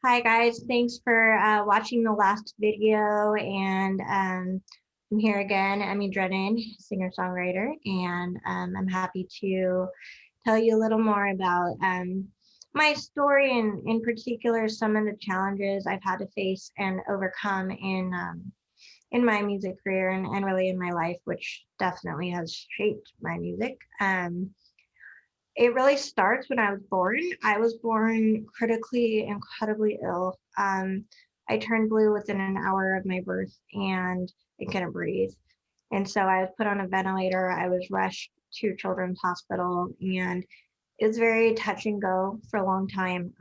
Hi guys, thanks for watching the last video and I'm here again. I'm Drennan, singer-songwriter, and I'm happy to tell you a little more about my story and in particular some of the challenges I've had to face and overcome in my music career and really in my life, which definitely has shaped my music. It really starts when I was born. I was born critically, incredibly ill. I turned blue within an hour of my birth and I couldn't breathe. And so I was put on a ventilator. I was rushed to Children's Hospital and it was very touch and go for a long time.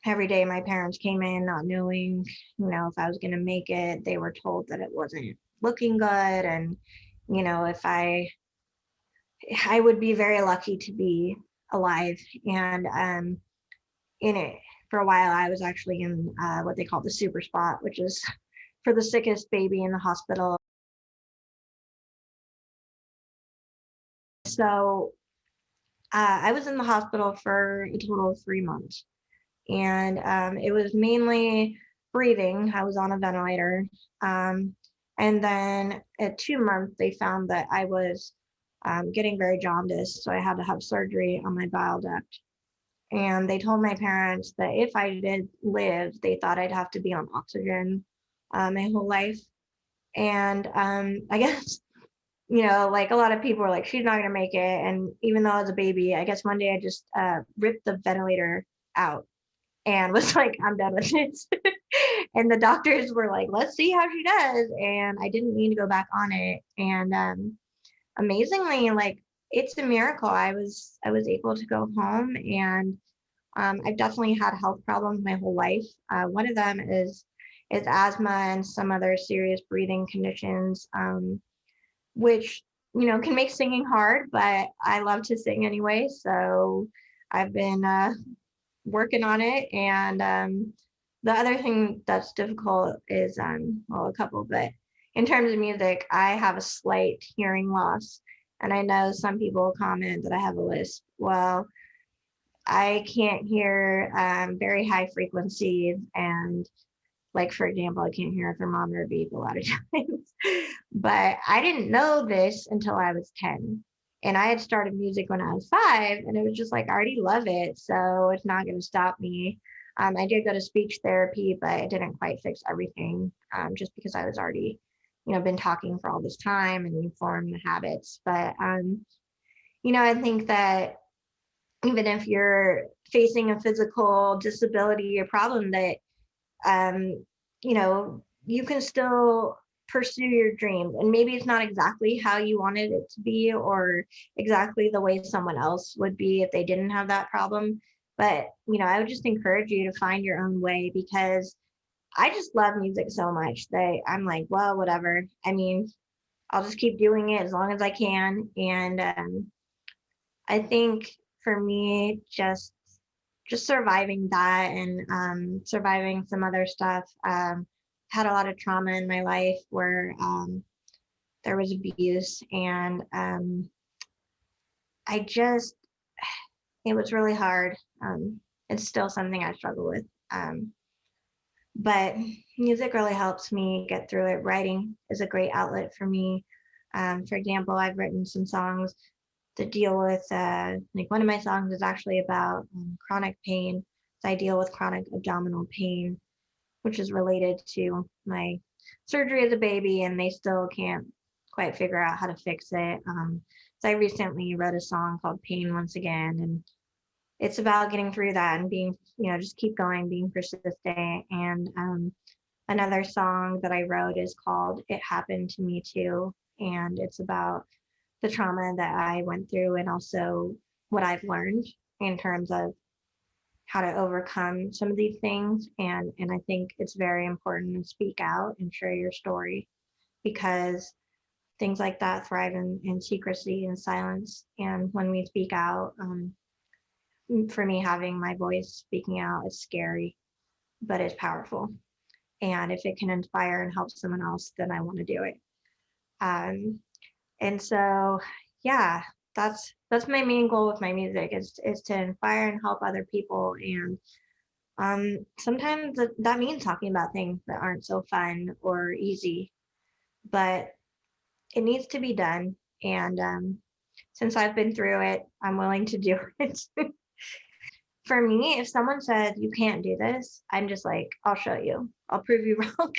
Every day my parents came in not knowing, if I was going to make it. They were told that it wasn't looking good. And, if I would be very lucky to be alive. And in it for a while, I was actually in what they call the super spot, which is for the sickest baby in the hospital. So I was in the hospital for a total of 3 months. And it was mainly breathing. I was on a ventilator. And then at 2 months, they found that I was getting very jaundiced. So I had to have surgery on my bile duct. And they told my parents that if I did live, they thought I'd have to be on oxygen my whole life. And I guess, like a lot of people were like, she's not going to make it. And even though I was a baby, I guess one day I just ripped the ventilator out and was like, I'm done with this. And the doctors were like, let's see how she does. And I didn't need to go back on it. And amazingly, like it's a miracle. I was able to go home and I've definitely had health problems my whole life. One of them is asthma and some other serious breathing conditions, which can make singing hard. But I love to sing anyway, so I've been working on it. And the other thing that's difficult is well, a couple, but in terms of music, I have a slight hearing loss, and I know some people comment that I have a lisp. Well, I can't hear very high frequencies, and like for example, I can't hear a thermometer beep a lot of times. But I didn't know this until I was 10. And I had started music when I was 5, and it was just like I already love it, so it's not going to stop me. I did go to speech therapy, but it didn't quite fix everything, just because I was already, been talking for all this time and you form the habits. But I think that even if you're facing a physical disability or problem, that you can still pursue your dreams. And maybe it's not exactly how you wanted it to be or exactly the way someone else would be if they didn't have that problem. But, I would just encourage you to find your own way, because I just love music so much that I'm like, well, whatever. I'll just keep doing it as long as I can. And I think for me, just surviving that and surviving some other stuff. Had a lot of trauma in my life where there was abuse, and I just, it was really hard. It's still something I struggle with. But music really helps me get through it. Writing is a great outlet for me. For example, I've written some songs to deal with, like one of my songs is actually about chronic pain. So I deal with chronic abdominal pain, which is related to my surgery as a baby, and they still can't quite figure out how to fix it. So I recently wrote a song called Pain Once Again, and it's about getting through that and being, just keep going, being persistent. And another song that I wrote is called It Happened to Me Too, and it's about the trauma that I went through and also what I've learned in terms of how to overcome some of these things. And I think it's very important to speak out and share your story, because things like that thrive in secrecy and silence. And when we speak out, for me, having my voice speaking out is scary, but it's powerful. And if it can inspire and help someone else, then I want to do it. Um, and so, yeah, that's my main goal with my music is to inspire and help other people. And Sometimes that means talking about things that aren't so fun or easy, but it needs to be done. And since I've been through it, I'm willing to do it. For me, if someone says you can't do this, I'm just like, I'll show you. I'll prove you wrong.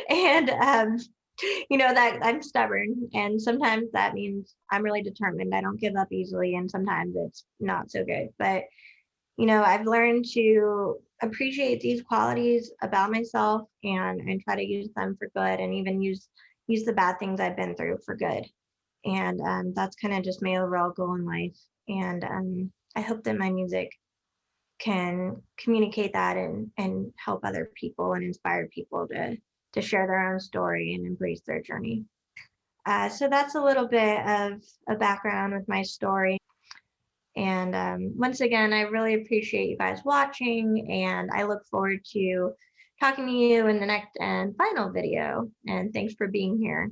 And that I'm stubborn, and sometimes that means I'm really determined. I don't give up easily, and sometimes it's not so good. But I've learned to appreciate these qualities about myself, and try to use them for good, and even use the bad things I've been through for good. And that's kind of just my overall goal in life. And I hope that my music can communicate that, and help other people and inspire people to share their own story and embrace their journey. So that's a little bit of a background with my story. And once again, I really appreciate you guys watching, and I look forward to talking to you in the next and final video. And thanks for being here.